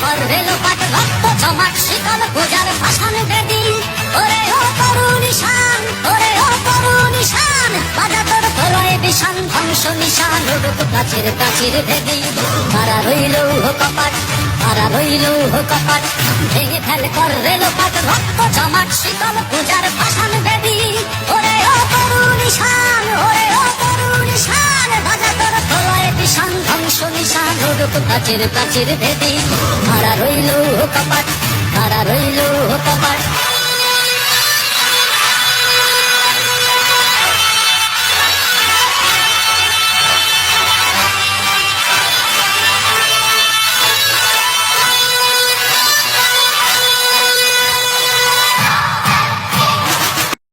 কর রেল পাট রক্ত জমাট শীতল পূজার ভাষণ বেদি ওরে ও তরুণ ঈশান ওরে ও তরুণ ঈশান বাজা তোর প্রলয় বিষান ধ্বংস নিশান উড়ুক প্রাচীর প্রাচীর ভেদি তারা রইল কপাট তারা রইল কপাট ভেঙে ফেল কর রেল পাট রক্ত জমাট শীতল পূজার ভাষণ বেদি ওরে ও তরুণ ঈশান ওরে ও তরুণ ঈশান বাজা তোর প্রলয় বিষান ধ্বংস নিশান উড়ুক প্রাচীর প্রাচীর ভেদি তারা রইল